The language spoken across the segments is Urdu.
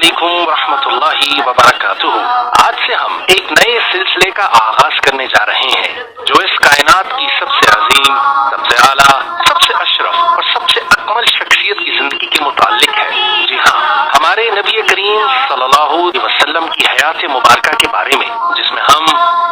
علیکم ورحمۃ اللہ وبرکاتہ۔ آج سے ہم ایک نئے سلسلے کا آغاز کرنے جا رہے ہیں جو اس کائنات کی سب سے عظیم، سب سے اعلیٰ، سب سے اشرف اور سب سے اکمل شخصیت کی زندگی کے متعلق ہے۔ جی ہاں، ہمارے نبی کریم صلی اللہ علیہ وسلم کی حیات مبارکہ کے بارے میں، جس میں ہم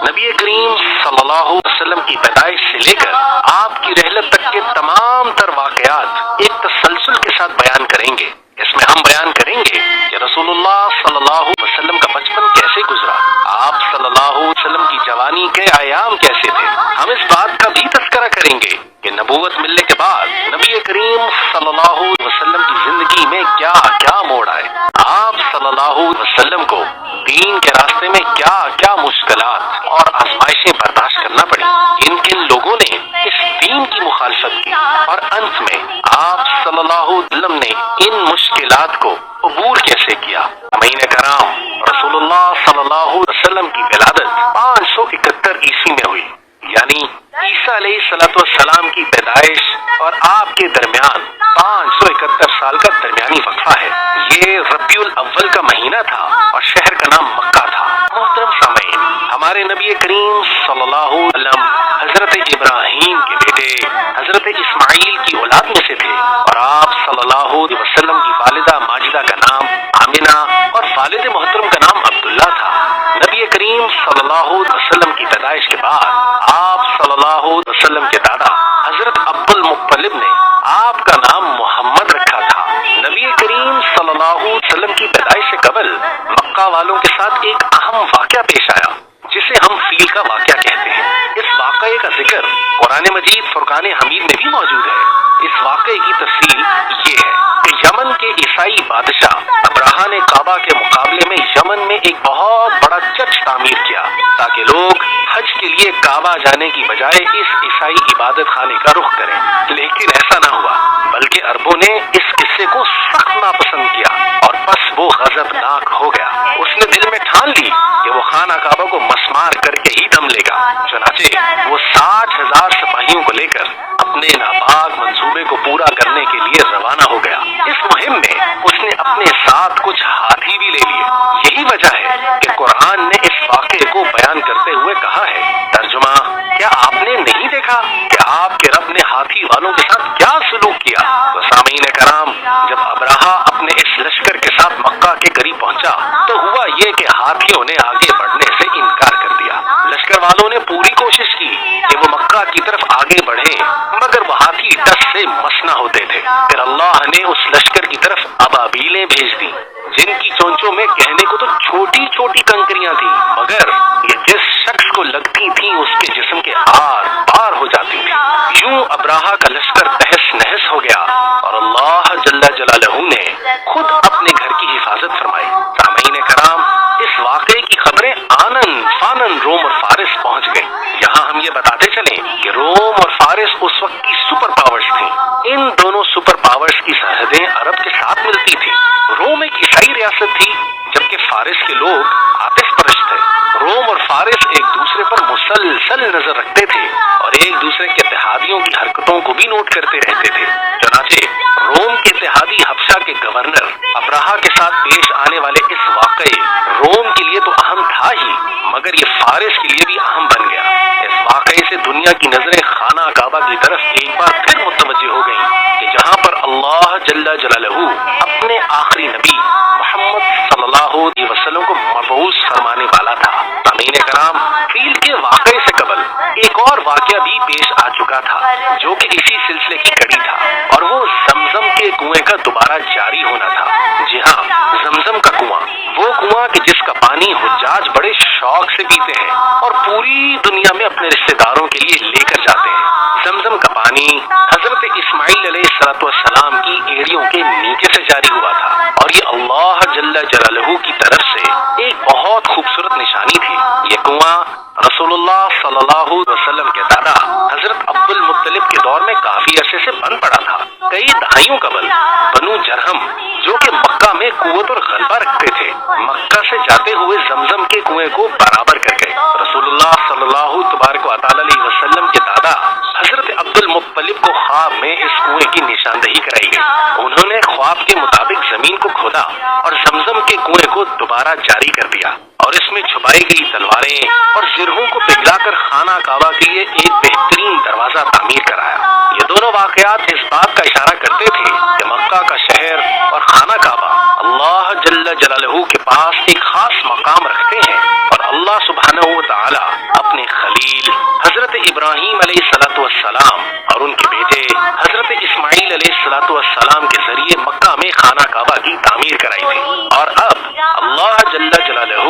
نبی کریم صلی اللہ علیہ وسلم کی پیدائش سے لے کر آپ کی رحلت تک کے تمام تر واقعات ایک تسلسل کے ساتھ بیان کریں گے۔ اس میں ہم بیان کریں گے کہ رسول اللہ صلی اللہ علیہ وسلم کا بچپن کیسے گزرا، آپ صلی اللہ علیہ وسلم کی جوانی کے ایام کیسے تھے۔ ہم اس بات کا بھی تذکرہ کریں گے کہ نبوت ملنے کے بعد نبی کریم صلی اللہ علیہ وسلم کی زندگی میں کیا کیا موڑ آئے، آپ صلی اللہ علیہ وسلم کو دین کے راستے میں کیا کیا مشکلات اور آزمائشیں برداشت کرنا پڑی، کن کن لوگوں نے اس دین کی مخالفت کی، اور انت میں آپ صلی اللہ علیہ وسلم نے ان مشکلات کو عبور کیسے کیا۔ امین کرام، رسول اللہ صلی اللہ علیہ وسلم کی ولادت 571 عیسوی میں ہوئی، یعنی عیسیٰ علیہ السلام کی پیدائش اور آپ کے درمیان 571 سال کا درمیانی وقفہ ہے۔ یہ ربیع الاول کا مہینہ تھا اور شہر کا نام مکہ تھا۔ محترم سامعین، ہمارے نبی کریم صلی اللہ علیہ وسلم حضرت ابراہیم کے بیٹے حضرت اسماعیل کی اولاد میں سے تھے، اور آپ صلی اللہ علیہ وسلم کی والدہ ماجدہ کا نام آمنہ اور والد محترم کا نام عبداللہ تھا۔ نبی کریم صلی اللہ علیہ وسلم کی پیدائش کے بعد آپ صلی اللہ علیہ وسلم کے دادا حضرت عبد المطلب نے آپ کا نام محمد رکھا تھا۔ نبی کریم صلی اللہ علیہ وسلم کی پیدائش سے قبل مکہ والوں کے ساتھ ایک اہم واقعہ پیش آیا جسے ہم فیل کا واقعہ کہتے ہیں۔ اس واقعے کا ذکر قرآن مجید فرقان حمید میں بھی موجود ہے۔ اس واقعے کی تفصیل یہ ہے کہ یمن کے عیسائی بادشاہ ابراہا نے کعبہ کے مقابلے میں یمن میں ایک بہت بڑا چرچ تعمیر کیا تاکہ لوگ حج کے لیے کعبہ جانے کی بجائے اس عیسائی عبادت خانے کا رخ کریں، لیکن ایسا نہ ہوا، بلکہ عربوں نے اس قصے کو سخت ناپسند کیا اور بس وہ غضبناک ہو گیا۔ اس نے دل میں ٹھان لی کہ وہ خانہ کعبہ کو مسمار کر کے ہی دم لے گا۔ چنانچہ وہ 60,000 سپاہیوں کو لے کر اپنے ناپاک منصوبے کو پورا کرنے کے لیے روانہ ہو گیا۔ اس مہم میں اس نے اپنے ساتھ کچھ ہاتھی بھی لے لیے۔ یہی وجہ ہے کہ قرآن نے اس واقعے کو بیان کرتے ہوئے کہا ہے، ترجمہ: کیا آپ نے نہیں دیکھا کہ آپ کے رب نے ہاتھی والوں کے ساتھ کیا سلوک کیا؟ تو سامعین کرام، جب ابراہا اپنے اس لشکر کے ساتھ مکہ کے قریب پہنچا تو ہوا یہ کہ ہاتھیوں نے آگے بڑھنے سے انکار کر دیا۔ لشکر والوں نے پوری کوشش کی کہ وہ مکہ کی طرف آگے بڑھیں، مگر وہ ہاتھی ڈس سے مس نہ ہوتے تھے۔ پھر اللہ نے اس لشکر کی طرف ابابیلیں بھیج دی، جن کی چونچوں میں کہنے کو تو چھوٹی چھوٹی کنکریاں تھیں، مگر یہ جس شخص کو لگتی تھیں اس کے جسم کے آر پار ہو جاتی تھی۔ یوں ابراہا کا لشکر تہس نہس ہو گیا اور اللہ جل جلالہ نے خود اپنے گھر کی حفاظت فرمائی۔ سامعین کرام، اس واقعے کی خبریں آنن فانن روم اور فارس پہنچ گئیں۔ یہاں ہم یہ بتاتے چلیں کہ روم اور فارس اس وقت کی سپر پاورز تھیں۔ ان دونوں سپر پاورز کی سرحدیں عرب کے ساتھ ملتی تھیں۔ روم ایک عیسائی ریاست تھی، جبکہ فارس کے لوگ آتش پرست تھے۔ روم اور فارس ایک دوسرے پر مسلسل نظر رکھتے تھے اور ایک دوسرے کے اتحادیوں کی حرکتوں کو بھی نوٹ کرتے رہتے تھے۔ چنانچہ روم کے اتحادی حبشہ کے گورنر ابراہا کے ساتھ پیش آنے والے اس واقعے روم کے لیے تو اہم تھا ہی، مگر یہ فارس کے لیے بھی اہم بن گیا۔ اس واقعے سے دنیا کی نظریں خانہ کعبہ کی طرف ایک بار پھر متوجہ ہو گئیں کہ جہاں پر اللہ جل جلالہ اپنے آخری نبی محمد صلی اللہ علیہ وسلم کو مبعوث فرمانے والا تھا۔ سامعین کرام، فیل کے واقعے سے قبل ایک اور واقعہ بھی پیش آ چکا تھا جو کہ اسی سلسلے کی کڑی تھا، اور وہ زمزم کے کنویں کا دوبارہ جاری ہونا تھا۔ جی ہاں، زمزم کا کنواں، وہ کنواں کہ جس کا پانی حجاج بڑے شوق سے پیتے ہیں اور پوری دنیا میں اپنے رشتہ داروں کے لیے لے کر جاتے ہیں۔ زمزم کا پانی حضرت اسماعیل علیہ السلام کی ایڑیوں کے نیچے سے جاری ہوا تھا، اور یہ اللہ جل جلالہ کی طرف سے ایک بہت خوبصورت نشانی تھی۔ یہ کنواں رسول اللہ صلی اللہ علیہ وسلم کے دادا حضرت عبد المطلب کے دور میں کافی عرصے سے بن پڑا تھا۔ کئی دہائیوں قبل بنو جرہم، جو کہ مکہ میں قوت اور غلبہ رکھتے تھے، مکہ سے جاتے ہوئے زمزم کے کنویں کو برابر کر گئے۔ رسول اللہ صلی اللہ تبارک و تعالی علیہ وسلم کے دادا حضرت عبد المطلب کو خواب میں اس کنویں کی نشاندہی کرائی گئی۔ انہوں نے خواب کے مطابق زمین کو کھودا اور زمزم کے کنویں کو دوبارہ جاری کر دیا اور اس میں چھپائی گئی تلواریں اور زرہوں کو پگھلا کر خانہ کعبہ کے لیے ایک بہترین دروازہ تعمیر کرایا۔ یہ دونوں واقعات اس بات کا اشارہ کرتے تھے کہ مکہ کا شہر اور خانہ کعبہ اللہ جل جلالہ کے پاس ایک خاص مقام رکھتے ہیں، اور اللہ سبحانہ و تعالی اپنے خلیل حضرت ابراہیم علیہ السلام اور ان کے بیٹے حضرت اسماعیل علیہ السلام کے ذریعے مکہ میں خانہ کعبہ کی تعمیر کرائی تھی، اور اب اللہ جل جلالہ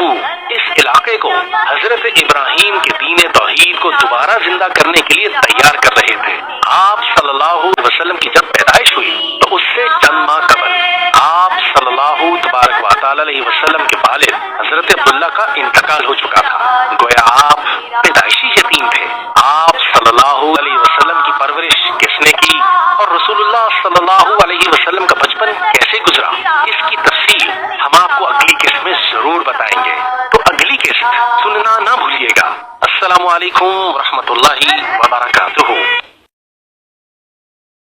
اس علاقے کو حضرت ابراہیم کے دین توحید کو دوبارہ زندہ کرنے کے لیے تیار کر رہے تھے۔ آپ صلی اللہ علیہ وسلم کی جب پیدائش ہوئی تو اس سے چند ماہ قبل آپ صلی اللہ تبارک و تعالی علیہ وسلم کے والد حضرت عبداللہ کا انتقال ہو چکا تھا۔ گویا آپ پیدائشی یتیم تھے۔ آپ صلی اللہ علیہ وسلم کی پرورش کس نے کی اور رسول اللہ صلی اللہ علیہ وسلم کا بچپن کیسے گزرا، اس کی تفصیل ہم آپ کو اگلی قسط میں ضرور بتائیں گے، تو اگلی قسط سننا نہ بھولیے گا۔ السلام علیکم ورحمۃ اللہ وبرکاتہ۔